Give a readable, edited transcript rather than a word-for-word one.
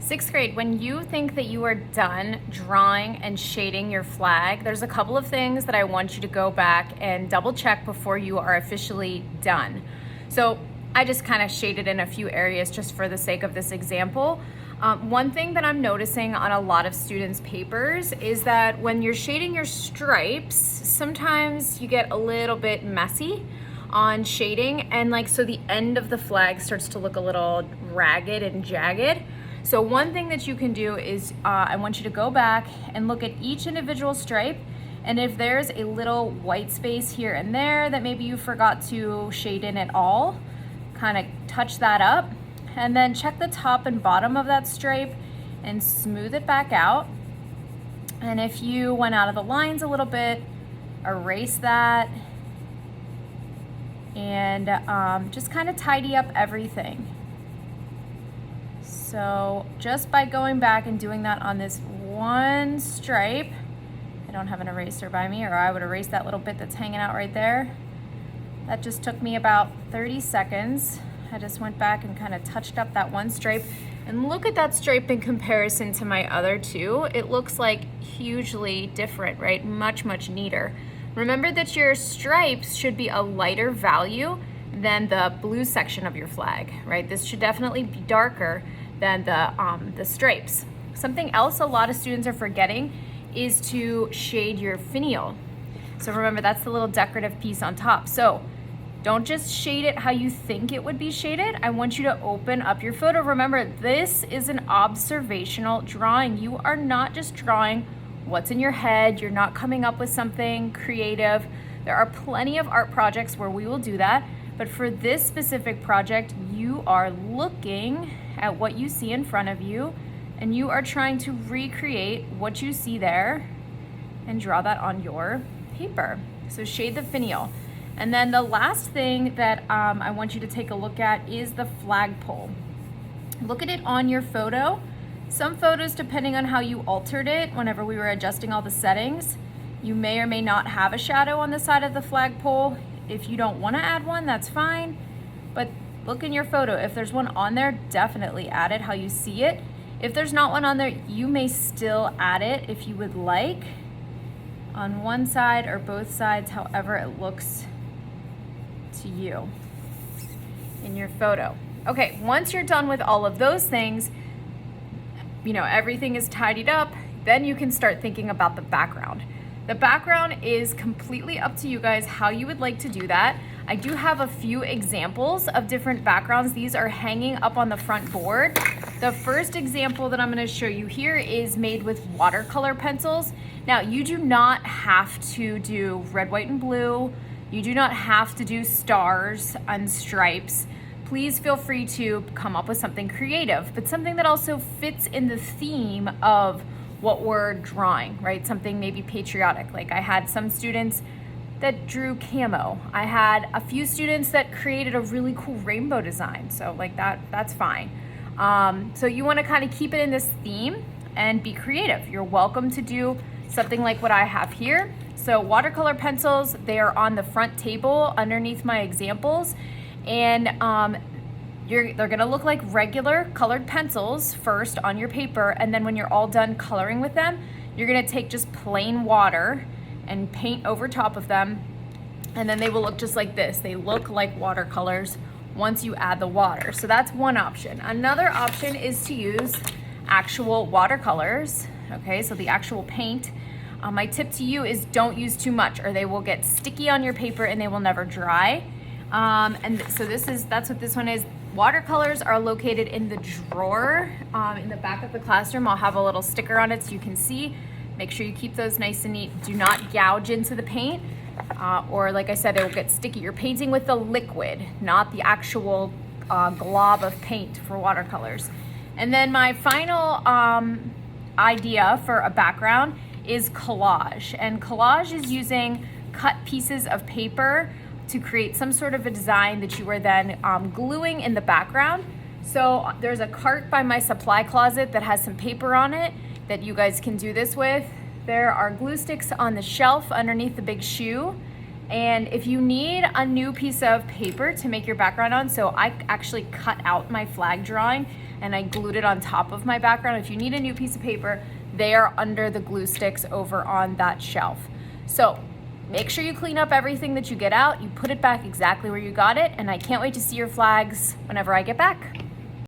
Sixth grade, when you think that you are done drawing and shading your flag, there's a couple of things that I want you to go back and double check before you are officially done. So I just kind of shaded in a few areas just for the sake of this example. One thing that I'm noticing on a lot of students' papers is that when you're shading your stripes, sometimes you get a little bit messy on shading, and so the end of the flag starts to look a little ragged and jagged. So one thing that you can do is I want you to go back and look at each individual stripe, and if there's a little white space here and there that maybe you forgot to shade in at all, kind of touch that up, and then check the top and bottom of that stripe and smooth it back out. And if you went out of the lines a little bit, erase that, and just kind of tidy up everything. So just by going back and doing that on this one stripe, I don't have an eraser by me, or I would erase that little bit that's hanging out right there. That just took me about 30 seconds. I just went back and kind of touched up that one stripe, and look at that stripe in comparison to my other two. It looks like hugely different, right? Much, much neater. Remember that your stripes should be a lighter value than the blue section of your flag, right? This should definitely be darker than the stripes. Something else a lot of students are forgetting is to shade your finial. So remember, that's the little decorative piece on top. So don't just shade it how you think it would be shaded. I want you to open up your photo. Remember, this is an observational drawing. You are not just drawing what's in your head. You're not coming up with something creative. There are plenty of art projects where we will do that. But for this specific project, you are looking at what you see in front of you, and you are trying to recreate what you see there and draw that on your paper. So shade the finial. And then the last thing that I want you to take a look at is the flagpole. Look at it on your photo. Some photos, depending on how you altered it whenever we were adjusting all the settings, you may or may not have a shadow on the side of the flagpole. If you don't want to add one, that's fine, but look in your photo. If there's one on there, definitely add it how you see it. If there's not one on there, you may still add it if you would like, on one side or both sides, however it looks to you in your photo. Okay, once you're done with all of those things, everything is tidied up, then you can start thinking about the background. The background is completely up to you guys how you would like to do that. I do have a few examples of different backgrounds. These are hanging up on the front board. The first example that I'm going to show you here is made with watercolor pencils. Now, you do not have to do red, white, and blue. You do not have to do stars and stripes. Please feel free to come up with something creative, but something that also fits in the theme of what we're drawing, right? Something maybe patriotic. Like I had some students that drew camo. I had a few students that created a really cool rainbow design. So that's fine. So you wanna kind of keep it in this theme and be creative. You're welcome to do something like what I have here. So watercolor pencils, they are on the front table underneath my examples. And they're gonna look like regular colored pencils first on your paper, and then when you're all done coloring with them, you're gonna take just plain water and paint over top of them, and then they will look just like this. They look like watercolors once you add the water. So that's one option. Another option is to use actual watercolors, okay, so the actual paint. My tip to you is don't use too much, or they will get sticky on your paper and they will never dry. And so that's what this one is. Watercolors are located in the drawer in the back of the classroom. I'll have a little sticker on it so you can see. Make sure you keep those nice and neat. Do not gouge into the paint, or like I said, it will get sticky. You're painting with the liquid, not the actual glob of paint for watercolors. And then my final idea for a background is collage. And collage is using cut pieces of paper to create some sort of a design that you are then gluing in the background. So there's a cart by my supply closet that has some paper on it that you guys can do this with. There are glue sticks on the shelf underneath the big shoe. And if you need a new piece of paper to make your background on, so I actually cut out my flag drawing and I glued it on top of my background. If you need a new piece of paper, they are under the glue sticks over on that shelf. So make sure you clean up everything that you get out, you put it back exactly where you got it, and I can't wait to see your flags whenever I get back.